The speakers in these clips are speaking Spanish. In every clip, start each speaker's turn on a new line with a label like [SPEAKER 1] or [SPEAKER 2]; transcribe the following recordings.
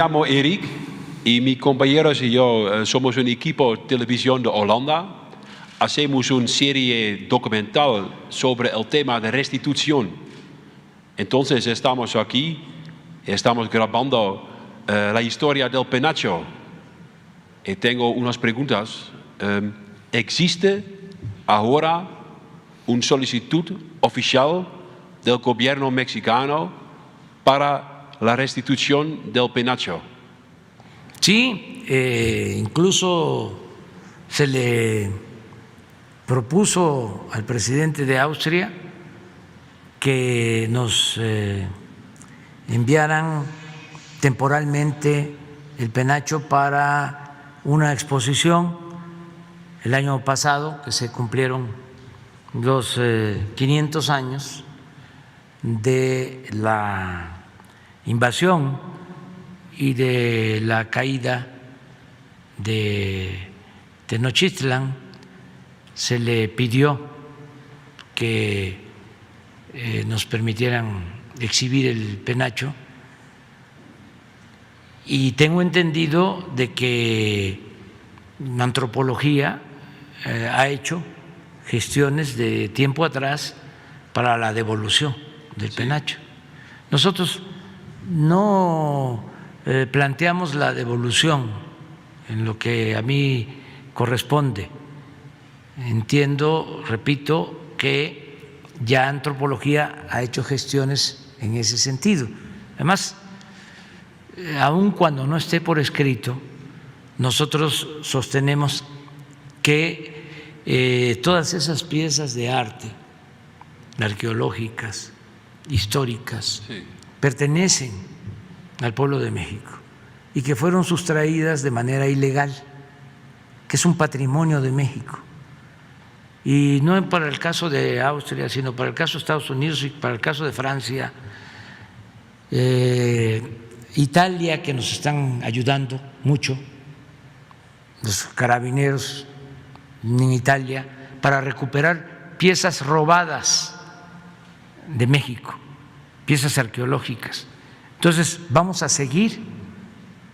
[SPEAKER 1] llamo Eric y mis compañeros y yo somos un equipo de televisión de Holanda. Hacemos una serie documental sobre el tema de restitución. Entonces estamos aquí, estamos grabando la historia del penacho. Y tengo unas preguntas. ¿Existe ahora una solicitud oficial del gobierno mexicano para la restitución del penacho?
[SPEAKER 2] Sí, incluso se le propuso al presidente de Austria que nos enviaran temporalmente el penacho para una exposición el año pasado, que se cumplieron los 500 años de la invasión y de la caída de Tenochtitlan. Se le pidió que nos permitieran exhibir el penacho y tengo entendido de que Antropología ha hecho gestiones de tiempo atrás para la devolución del penacho. Nosotros no planteamos la devolución en lo que a mí corresponde. Entiendo, repito, que ya Antropología ha hecho gestiones en ese sentido. Además, aun cuando no esté por escrito, nosotros sostenemos que todas esas piezas de arte, arqueológicas, históricas, pertenecen al pueblo de México y que fueron sustraídas de manera ilegal, que es un patrimonio de México. Y no para el caso de Austria, sino para el caso de Estados Unidos y para el caso de Francia, Italia, que nos están ayudando mucho, los carabineros en Italia, para recuperar piezas robadas de México, piezas arqueológicas. Entonces vamos a seguir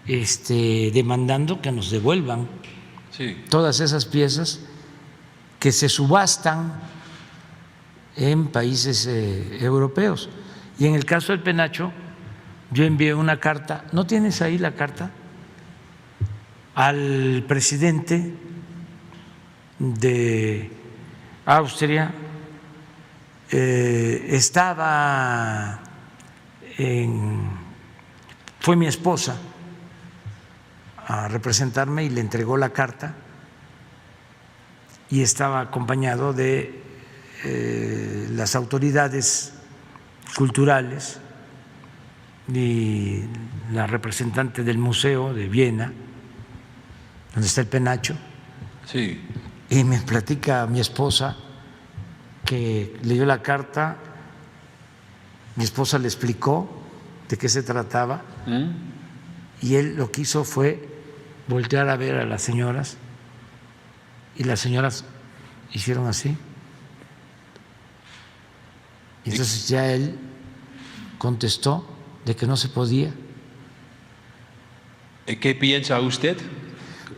[SPEAKER 2] demandando que nos devuelvan todas esas piezas que se subastan en países europeos. Y en el caso del penacho, yo envié una carta. ¿No tienes ahí la carta? Al presidente de Austria. Fue mi esposa a representarme y le entregó la carta y estaba acompañado de las autoridades culturales y la representante del Museo de Viena, donde está el penacho.
[SPEAKER 1] Sí.
[SPEAKER 2] Y me platica mi esposa que leyó la carta, mi esposa le explicó de qué se trataba y él lo que hizo fue voltear a ver a las señoras y las señoras hicieron así. Y entonces ya él contestó de que no se podía.
[SPEAKER 1] ¿Qué piensa usted?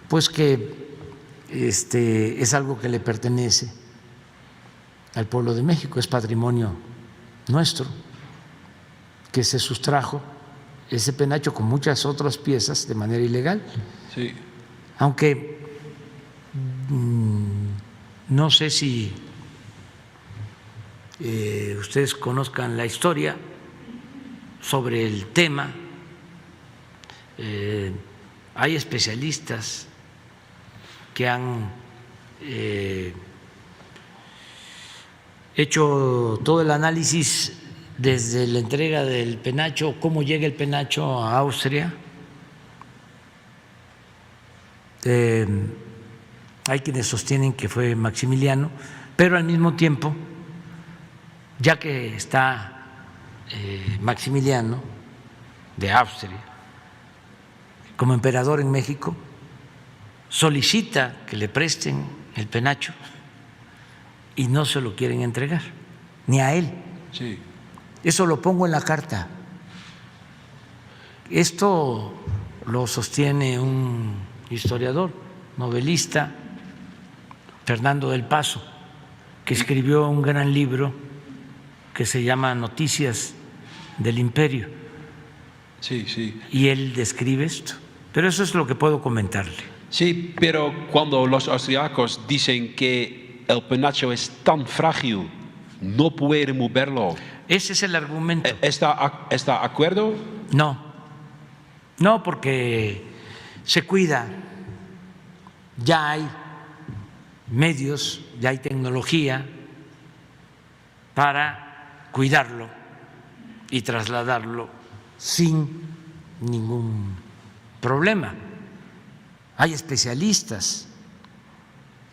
[SPEAKER 2] Pues que es algo que le pertenece al pueblo de México, es patrimonio nuestro, que se sustrajo ese penacho con muchas otras piezas de manera ilegal.
[SPEAKER 1] Sí.
[SPEAKER 2] Aunque no sé si ustedes conozcan la historia sobre el tema, hay especialistas que han hecho todo el análisis desde la entrega del penacho, cómo llega el penacho a Austria. Hay quienes sostienen que fue Maximiliano, pero al mismo tiempo, ya que está Maximiliano de Austria como emperador en México, solicita que le presten el penacho y no se lo quieren entregar, ni a él.
[SPEAKER 1] Sí.
[SPEAKER 2] Eso lo pongo en la carta. Esto lo sostiene un historiador, novelista, Fernando del Paso, que escribió un gran libro que se llama Noticias del Imperio.
[SPEAKER 1] Sí, sí.
[SPEAKER 2] Y él describe esto. Pero eso es lo que puedo comentarle.
[SPEAKER 1] Sí, pero cuando los austriacos dicen que el penacho es tan frágil, no pueden moverlo,
[SPEAKER 2] Ese es el argumento.
[SPEAKER 1] ¿está de acuerdo?
[SPEAKER 2] No, porque se cuida, ya hay medios, ya hay tecnología para cuidarlo y trasladarlo sin ningún problema. Hay especialistas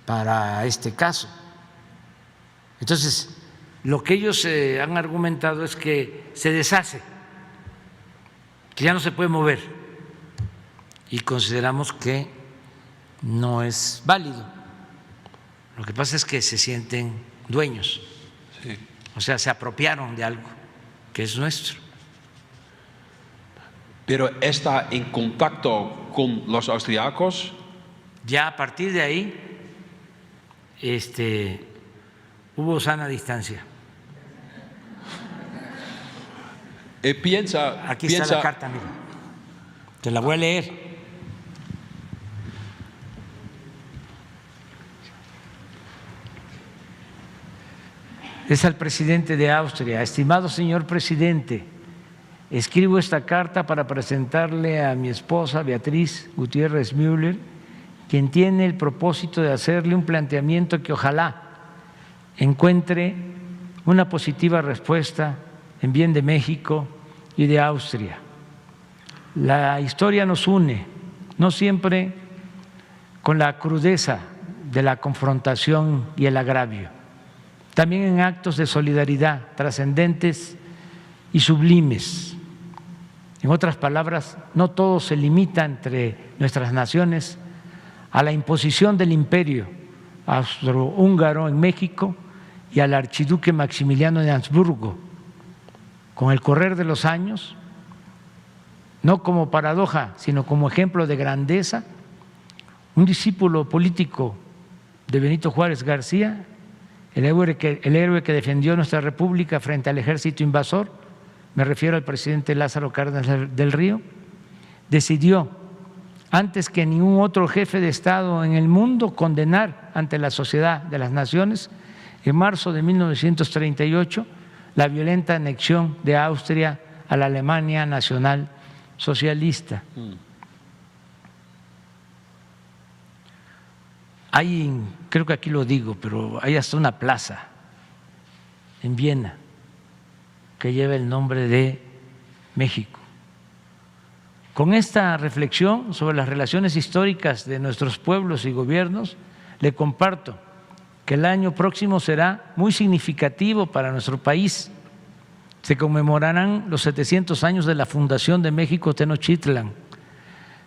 [SPEAKER 2] para este caso. Entonces, lo que ellos han argumentado es que se deshace, que ya no se puede mover, y consideramos que no es válido. Lo que pasa es que se sienten dueños,
[SPEAKER 1] Sí.
[SPEAKER 2] o sea, se apropiaron de algo que es nuestro.
[SPEAKER 1] Pero está en contacto con los austriacos.
[SPEAKER 2] Ya a partir de ahí hubo sana distancia. Aquí está la carta, mira. Te la voy a leer. Es al presidente de Austria. Estimado señor presidente, escribo esta carta para presentarle a mi esposa Beatriz Gutiérrez Müller, quien tiene el propósito de hacerle un planteamiento que ojalá encuentre una positiva respuesta en bien de México y de Austria. La historia nos une, no siempre con la crudeza de la confrontación y el agravio, también en actos de solidaridad trascendentes y sublimes. En otras palabras, no todo se limita entre nuestras naciones a la imposición del imperio austrohúngaro en México y al archiduque Maximiliano de Habsburgo. Con el correr de los años, no como paradoja, sino como ejemplo de grandeza, un discípulo político de Benito Juárez García, el héroe que defendió nuestra república frente al ejército invasor, me refiero al presidente Lázaro Cárdenas del Río, decidió, antes que ningún otro jefe de Estado en el mundo, condenar ante la Sociedad de las Naciones, en marzo de 1938, la violenta anexión de Austria a la Alemania nacional socialista. Hay, creo que aquí lo digo, pero hay hasta una plaza en Viena que lleva el nombre de México. Con esta reflexión sobre las relaciones históricas de nuestros pueblos y gobiernos, le comparto que el año próximo será muy significativo para nuestro país. Se conmemorarán los 700 años de la fundación de México Tenochtitlan,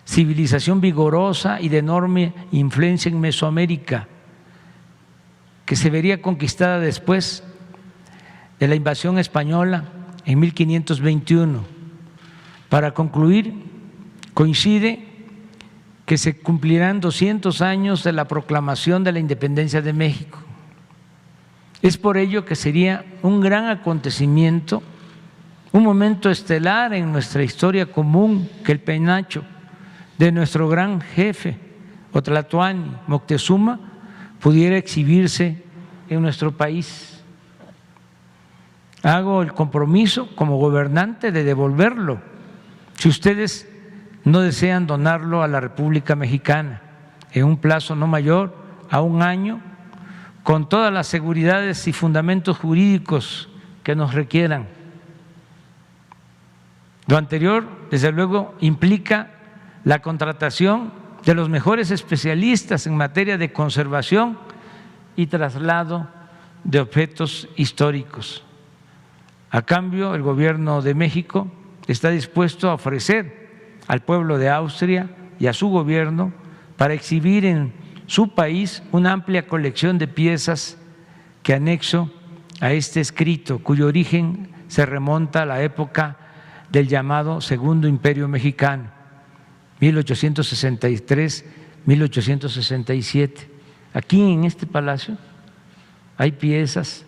[SPEAKER 2] civilización vigorosa y de enorme influencia en Mesoamérica, que se vería conquistada después de la invasión española en 1521. Para concluir, coincide que se cumplirán 200 años de la proclamación de la independencia de México. Es por ello que sería un gran acontecimiento, un momento estelar en nuestra historia común, que el penacho de nuestro gran jefe, Otlatoani Moctezuma, pudiera exhibirse en nuestro país. Hago el compromiso como gobernante de devolverlo, si ustedes no desean donarlo a la República Mexicana en un plazo no mayor a un año, con todas las seguridades y fundamentos jurídicos que nos requieran. Lo anterior, desde luego, implica la contratación de los mejores especialistas en materia de conservación y traslado de objetos históricos. A cambio, el Gobierno de México está dispuesto a ofrecer al pueblo de Austria y a su gobierno para exhibir en su país una amplia colección de piezas que anexo a este escrito, cuyo origen se remonta a la época del llamado Segundo Imperio Mexicano. 1863, 1867. Aquí en este palacio hay piezas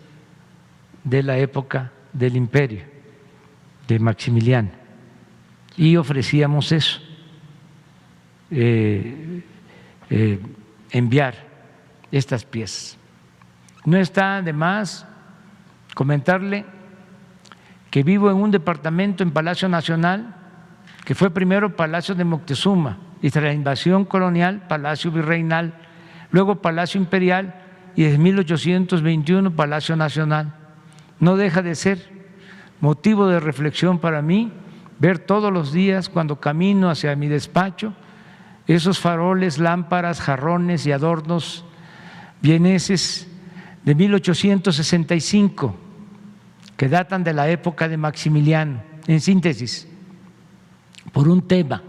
[SPEAKER 2] de la época del imperio, de Maximiliano, y ofrecíamos eso, enviar estas piezas. No está de más comentarle que vivo en un departamento en Palacio Nacional que fue primero Palacio de Moctezuma y tras la invasión colonial Palacio Virreinal, luego Palacio Imperial y desde 1821 Palacio Nacional. No deja de ser motivo de reflexión para mí ver todos los días cuando camino hacia mi despacho esos faroles, lámparas, jarrones y adornos vieneses de 1865 que datan de la época de Maximiliano. En síntesis, por un tema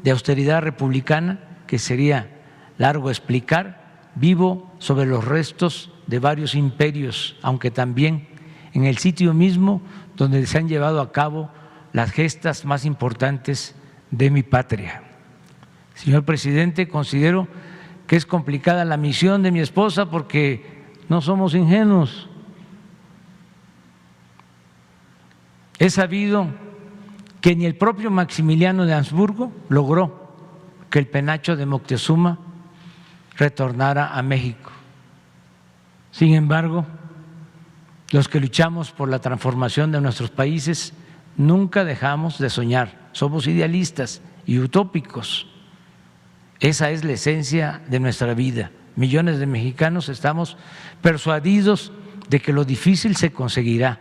[SPEAKER 2] de austeridad republicana que sería largo explicar, vivo sobre los restos de varios imperios, aunque también en el sitio mismo donde se han llevado a cabo las gestas más importantes de mi patria. Señor presidente, considero que es complicada la misión de mi esposa porque no somos ingenuos. He sabido que ni el propio Maximiliano de Habsburgo logró que el penacho de Moctezuma retornara a México. Sin embargo, los que luchamos por la transformación de nuestros países nunca dejamos de soñar. Somos idealistas y utópicos. Esa es la esencia de nuestra vida. Millones de mexicanos estamos persuadidos de que lo difícil se conseguirá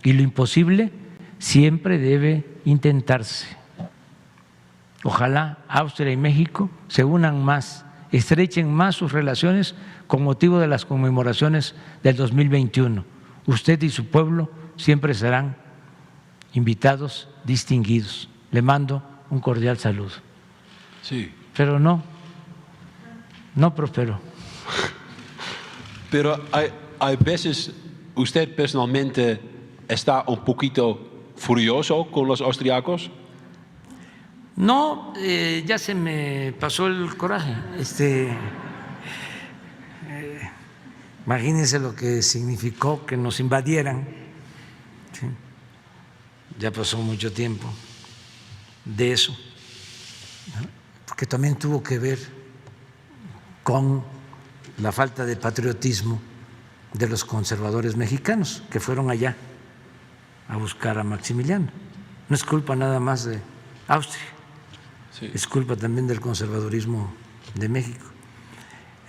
[SPEAKER 2] y lo imposible siempre debe intentarse. Ojalá Austria y México se unan más, estrechen más sus relaciones con motivo de las conmemoraciones del 2021. Usted y su pueblo siempre serán invitados distinguidos. Le mando un cordial saludo.
[SPEAKER 1] Sí.
[SPEAKER 2] Pero no prosperó.
[SPEAKER 1] Pero hay veces usted personalmente está un poquito furioso con los austriacos.
[SPEAKER 2] No, ya se me pasó el coraje. Imagínense lo que significó que nos invadieran. ¿Sí? Ya pasó mucho tiempo de eso, ¿no? Porque también tuvo que ver con la falta de patriotismo de los conservadores mexicanos que fueron allá a buscar a Maximiliano. No es culpa nada más de Austria, sí, es culpa también del conservadurismo de México.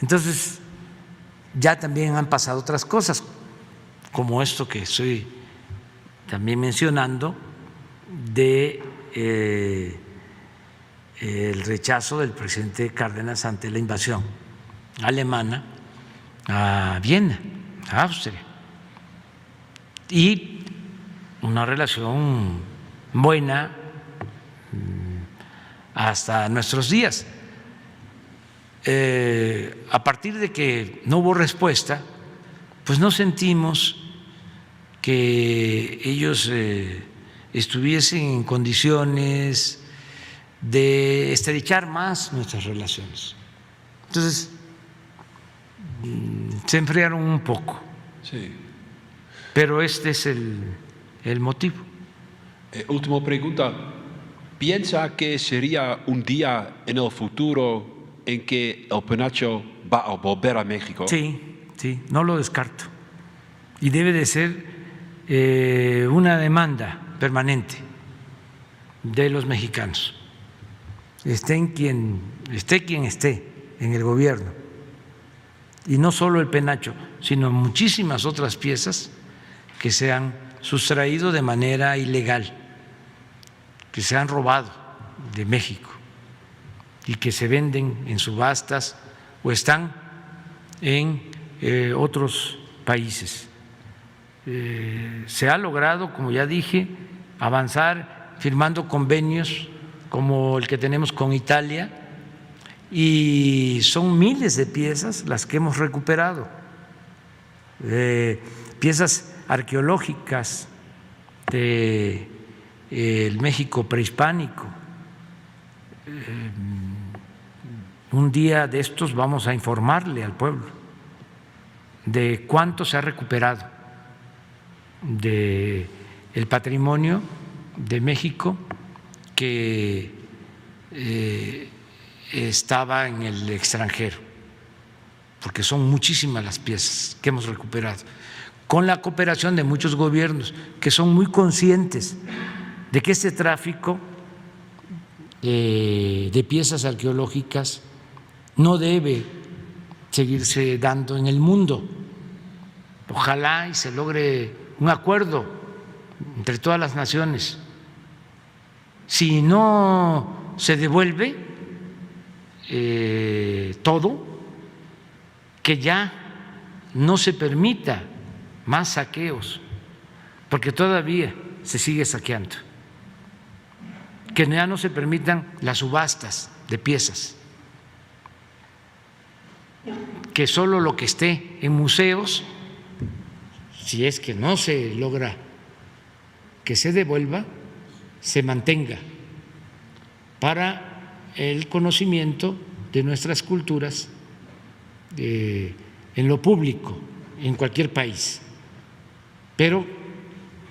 [SPEAKER 2] Entonces, ya también han pasado otras cosas, como esto que estoy también mencionando, de el rechazo del presidente Cárdenas ante la invasión alemana a Viena, a Austria, y una relación buena hasta nuestros días. A partir de que no hubo respuesta, pues no sentimos que ellos estuviesen en condiciones de estrechar más nuestras relaciones. Entonces, se enfriaron un poco.
[SPEAKER 1] Sí.
[SPEAKER 2] Pero este es el motivo.
[SPEAKER 1] Última pregunta. ¿Piensa que sería un día en el futuro en que el penacho va a volver a México?
[SPEAKER 2] Sí, no lo descarto. Y debe de ser una demanda permanente de los mexicanos. Esté quien esté en el gobierno, y no solo el penacho, sino muchísimas otras piezas que se han sustraído de manera ilegal, que se han robado de México y que se venden en subastas o están en otros países. Se ha logrado, como ya dije, avanzar firmando convenios como el que tenemos con Italia, y son miles de piezas las que hemos recuperado, piezas arqueológicas del México prehispánico, un día de estos vamos a informarle al pueblo de cuánto se ha recuperado de el patrimonio de México que estaba en el extranjero, porque son muchísimas las piezas que hemos recuperado, con la cooperación de muchos gobiernos que son muy conscientes de que este tráfico de piezas arqueológicas no debe seguirse dando en el mundo. Ojalá y se logre un acuerdo entre todas las naciones. Si no se devuelve todo, que ya no se permita más saqueos, porque todavía se sigue saqueando, que ya no se permitan las subastas de piezas, que solo lo que esté en museos, si es que no se logra que se devuelva, se mantenga para el conocimiento de nuestras culturas en lo público, en cualquier país. Pero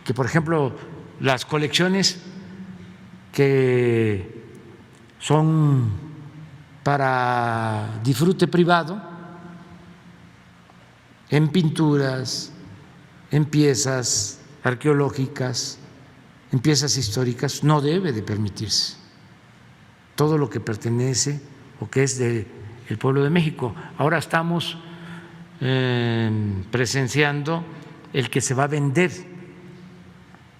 [SPEAKER 2] que, por ejemplo, las colecciones que son para disfrute privado, en pinturas, en piezas arqueológicas, en piezas históricas, no debe de permitirse. Todo lo que pertenece o que es del pueblo de México. Ahora estamos presenciando el que se va a vender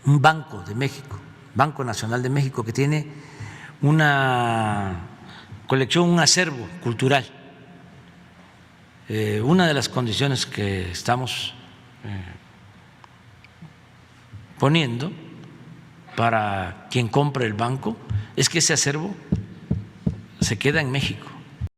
[SPEAKER 2] un Banco de México, Banco Nacional de México, que tiene una colección, un acervo cultural. Una de las condiciones que estamos poniendo para quien compre el banco es que ese acervo se queda en México.